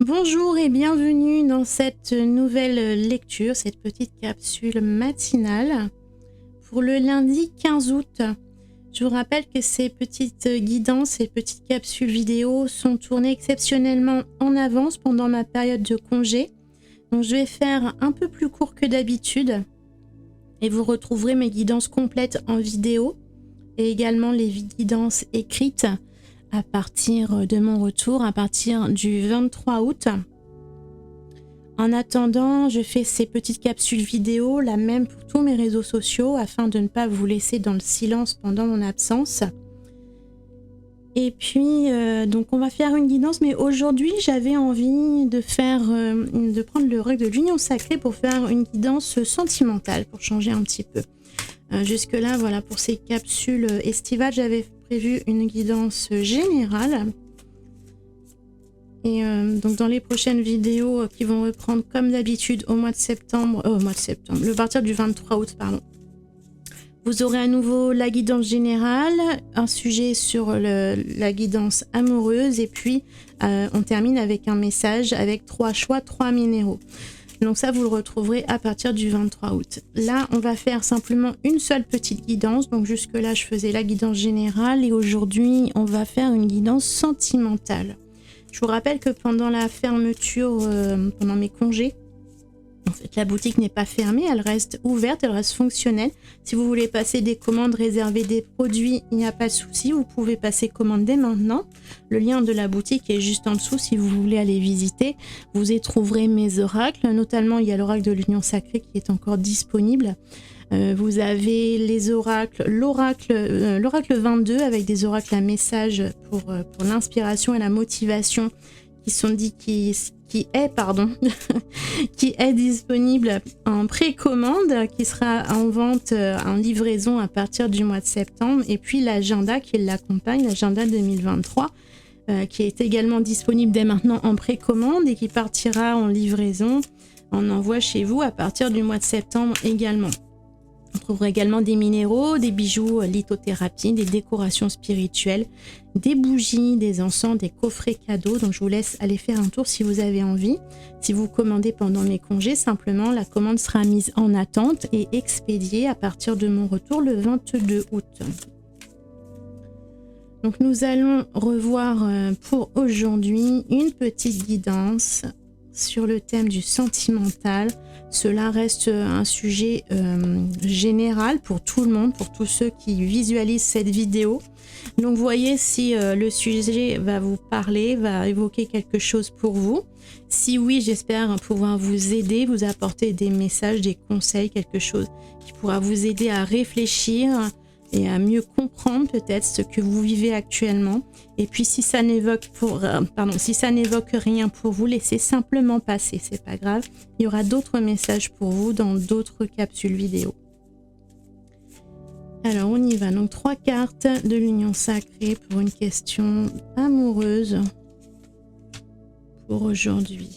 Bonjour et bienvenue dans cette nouvelle lecture, cette petite capsule matinale pour le lundi 15 août. Je vous rappelle que ces petites guidances, ces petites capsules vidéo sont tournées exceptionnellement en avance pendant ma période de congé. Donc je vais faire un peu plus court que d'habitude et vous retrouverez mes guidances complètes en vidéo et également les guidances écrites à partir de mon retour, à partir du 23 août. En attendant, je fais ces petites capsules vidéo, la même pour tous mes réseaux sociaux, afin de ne pas vous laisser dans le silence pendant mon absence. Et puis, donc on va faire une guidance, mais aujourd'hui, j'avais envie de prendre le règle de l'union sacrée pour faire une guidance sentimentale, pour changer un petit peu. Jusque-là, voilà, pour ces capsules estivales, j'avais prévu une guidance générale. Et donc dans les prochaines vidéos qui vont reprendre comme d'habitude à partir du 23 août, pardon. Vous aurez à nouveau la guidance générale, un sujet sur la guidance amoureuse et puis on termine avec un message avec 3 choix, 3 minéraux. Donc ça, vous le retrouverez à partir du 23 août. Là, on va faire simplement une seule petite guidance. Donc jusque-là, je faisais la guidance générale et aujourd'hui, on va faire une guidance sentimentale. Je vous rappelle que pendant la fermeture, pendant mes congés, en fait, la boutique n'est pas fermée, elle reste ouverte, elle reste fonctionnelle. Si vous voulez passer des commandes, réserver des produits, il n'y a pas de souci, vous pouvez passer commande dès maintenant. Le lien de la boutique est juste en dessous si vous voulez aller visiter. Vous y trouverez mes oracles, notamment il y a l'oracle de l'union sacrée qui est encore disponible. Vous avez les oracles, l'oracle 22 avec des oracles à message pour l'inspiration et la motivation qui sont dit qui est disponible en précommande, qui sera en vente en livraison à partir du mois de septembre, et puis l'agenda qui l'accompagne, l'agenda 2023, qui est également disponible dès maintenant en précommande et qui partira en livraison, en envoi chez vous à partir du mois de septembre également. On trouvera également des minéraux, des bijoux lithothérapie, des décorations spirituelles, des bougies, des encens, des coffrets cadeaux. Donc je vous laisse aller faire un tour si vous avez envie. Si vous commandez pendant mes congés, simplement la commande sera mise en attente et expédiée à partir de mon retour le 22 août. Donc nous allons revoir pour aujourd'hui une petite guidance sur le thème du sentimental. Cela reste un sujet général pour tout le monde, pour tous ceux qui visualisent cette vidéo. Donc voyez si le sujet va vous parler, va évoquer quelque chose pour vous. Si oui, j'espère pouvoir vous aider, vous apporter des messages, des conseils, quelque chose qui pourra vous aider à réfléchir et à mieux comprendre peut-être ce que vous vivez actuellement. Et puis si ça n'évoque rien pour vous, laissez simplement passer, c'est pas grave. Il y aura d'autres messages pour vous dans d'autres capsules vidéo. Alors on y va, donc 3 cartes de l'union sacrée pour une question amoureuse pour aujourd'hui.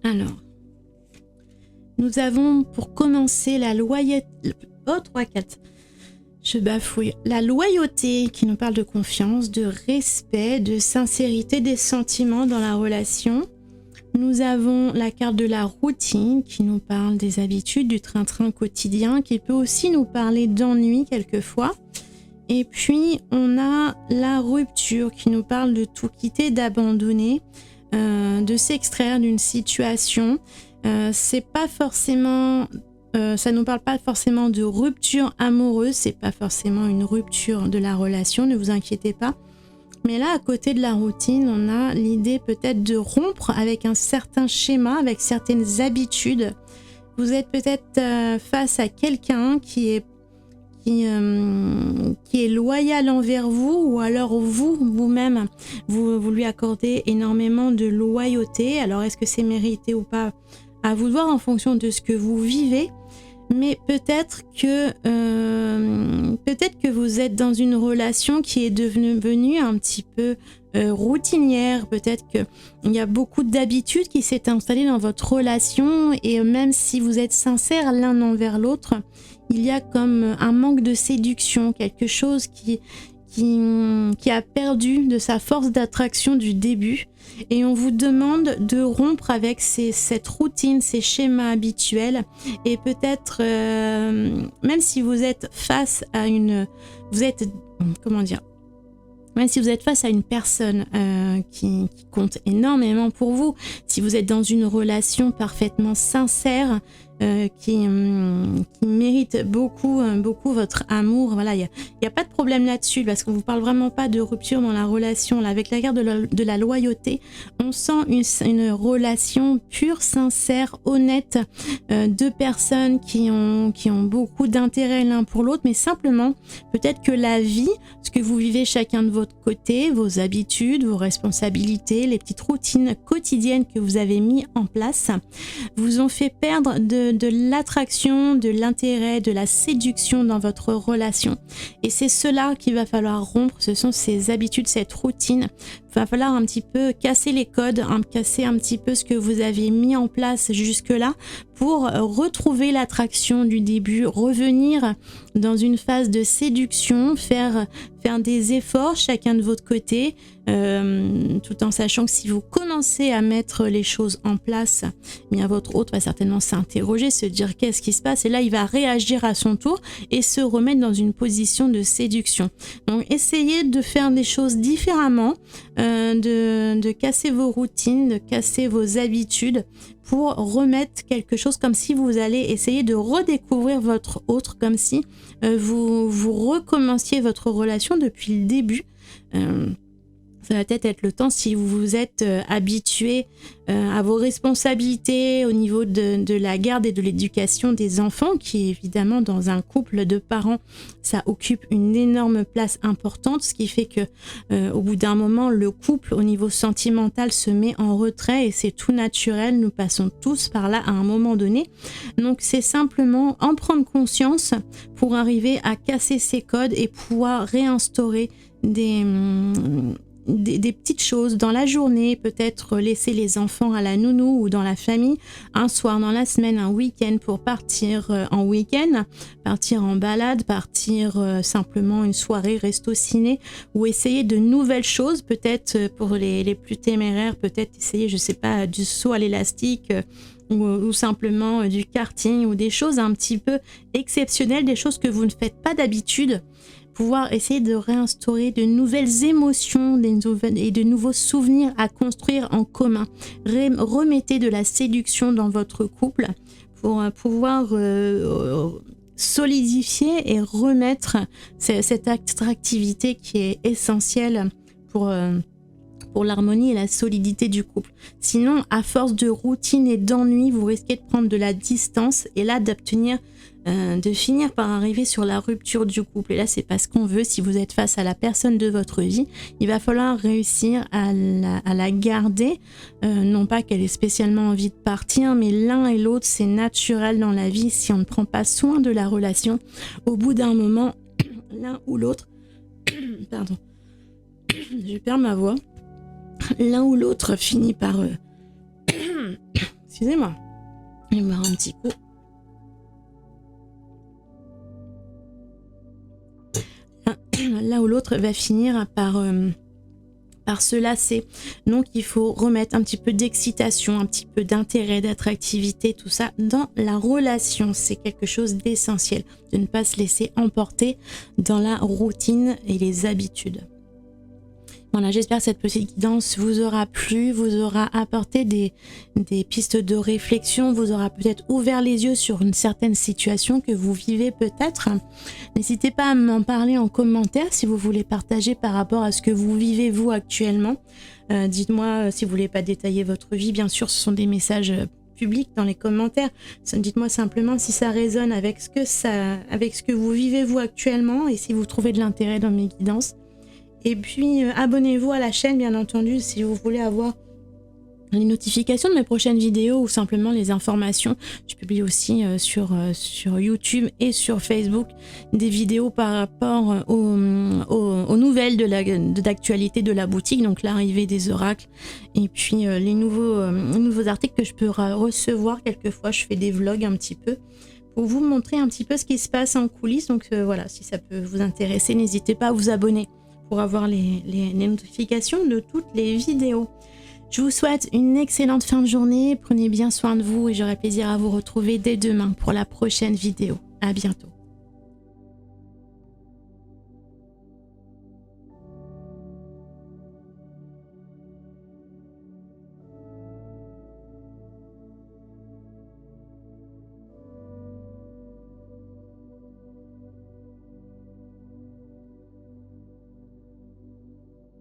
Alors, nous avons pour commencer la loyauté. Oh, 3, 4. Je bafouille. La loyauté qui nous parle de confiance, de respect, de sincérité des sentiments dans la relation. Nous avons la carte de la routine qui nous parle des habitudes, du train-train quotidien, qui peut aussi nous parler d'ennui quelquefois. Et puis, on a la rupture qui nous parle de tout quitter, d'abandonner, de s'extraire d'une situation. C'est pas forcément, ça nous parle pas forcément de rupture amoureuse, c'est pas forcément une rupture de la relation, ne vous inquiétez pas. Mais là, à côté de la routine, on a l'idée peut-être de rompre avec un certain schéma, avec certaines habitudes. Vous êtes peut-être face à quelqu'un qui est loyal envers vous, ou alors vous-même, vous lui accordez énormément de loyauté. Alors, est-ce que c'est mérité ou pas? À vous de voir en fonction de ce que vous vivez, mais peut-être que vous êtes dans une relation qui est devenue un petit peu routinière. Peut-être qu'il y a beaucoup d'habitudes qui s'est installées dans votre relation, et même si vous êtes sincères l'un envers l'autre, il y a comme un manque de séduction, quelque chose qui qui a perdu de sa force d'attraction du début et on vous demande de rompre avec cette routine, ces schémas habituels et peut-être même si vous êtes face à même si vous êtes face à une personne qui compte énormément pour vous, si vous êtes dans une relation parfaitement sincère, qui mérite beaucoup votre amour, voilà, il y a pas de problème là-dessus parce qu'on vous parle vraiment pas de rupture dans la relation. Là, avec la carte de la loyauté, on sent une relation pure, sincère, honnête, deux personnes qui ont beaucoup d'intérêt l'un pour l'autre, mais simplement peut-être que la vie, ce que vous vivez chacun de votre côté, vos habitudes, vos responsabilités, les petites routines quotidiennes que vous avez mis en place, vous ont fait perdre de l'attraction, de l'intérêt, de la séduction dans votre relation. Et c'est cela qu'il va falloir rompre, ce sont ces habitudes, cette routine. Il va falloir un petit peu casser les codes, casser un petit peu ce que vous avez mis en place jusque-là pour retrouver l'attraction du début, revenir dans une phase de séduction, faire des efforts chacun de votre côté, tout en sachant que si vous commencez à mettre les choses en place, eh bien votre hôte va certainement s'interroger, se dire qu'est-ce qui se passe, et là il va réagir à son tour et se remettre dans une position de séduction. Donc essayez de faire des choses différemment, de casser vos routines, de casser vos habitudes pour remettre quelque chose, comme si vous allez essayer de redécouvrir votre autre, comme si vous recommenciez votre relation depuis le début. Ça va peut-être être le temps, si vous vous êtes habitué à vos responsabilités au niveau de la garde et de l'éducation des enfants, qui évidemment dans un couple de parents, ça occupe une énorme place importante, ce qui fait que au bout d'un moment, le couple au niveau sentimental se met en retrait et c'est tout naturel, nous passons tous par là à un moment donné. Donc c'est simplement en prendre conscience pour arriver à casser ces codes et pouvoir réinstaurer des petites choses dans la journée, peut-être laisser les enfants à la nounou ou dans la famille, un soir dans la semaine, un week-end pour partir en week-end, partir en balade, partir simplement une soirée resto-ciné ou essayer de nouvelles choses, peut-être pour les plus téméraires, peut-être essayer, je sais pas, du saut à l'élastique ou simplement du karting ou des choses un petit peu exceptionnelles, des choses que vous ne faites pas d'habitude. Pouvoir essayer de réinstaurer de nouvelles émotions et de nouveaux souvenirs à construire en commun. Remettez de la séduction dans votre couple pour pouvoir solidifier et remettre cette attractivité qui est essentielle pour l'harmonie et la solidité du couple. Sinon, à force de routine et d'ennui, vous risquez de prendre de la distance et là de finir par arriver sur la rupture du couple. Et là, c'est pas ce qu'on veut. Si vous êtes face à la personne de votre vie, il va falloir réussir à la garder. Non pas qu'elle ait spécialement envie de partir, mais l'un et l'autre, c'est naturel dans la vie. Si on ne prend pas soin de la relation, au bout d'un moment, l'un ou l'autre, pardon, je perds ma voix. L'un ou l'autre finit par... Excusez-moi, je vais boire un petit coup. L'un ou l'autre va finir par se lasser. Donc il faut remettre un petit peu d'excitation, un petit peu d'intérêt, d'attractivité, tout ça dans la relation. C'est quelque chose d'essentiel, de ne pas se laisser emporter dans la routine et les habitudes. Voilà, j'espère que cette petite guidance vous aura plu, vous aura apporté des pistes de réflexion, vous aura peut-être ouvert les yeux sur une certaine situation que vous vivez peut-être. N'hésitez pas à m'en parler en commentaire si vous voulez partager par rapport à ce que vous vivez vous actuellement. Dites-moi si vous voulez pas détailler votre vie, bien sûr ce sont des messages publics dans les commentaires. Dites-moi simplement si ça résonne avec ce que vous vivez vous actuellement et si vous trouvez de l'intérêt dans mes guidances. Et puis abonnez-vous à la chaîne bien entendu si vous voulez avoir les notifications de mes prochaines vidéos ou simplement les informations. Je publie aussi sur YouTube et sur Facebook des vidéos par rapport aux nouvelles d'actualité de la boutique, donc l'arrivée des oracles et puis les nouveaux articles que je peux recevoir. Quelquefois je fais des vlogs un petit peu pour vous montrer un petit peu ce qui se passe en coulisses. Donc voilà, si ça peut vous intéresser, n'hésitez pas à vous abonner pour avoir les notifications de toutes les vidéos. Je vous souhaite une excellente fin de journée, prenez bien soin de vous et j'aurai plaisir à vous retrouver dès demain pour la prochaine vidéo. À bientôt.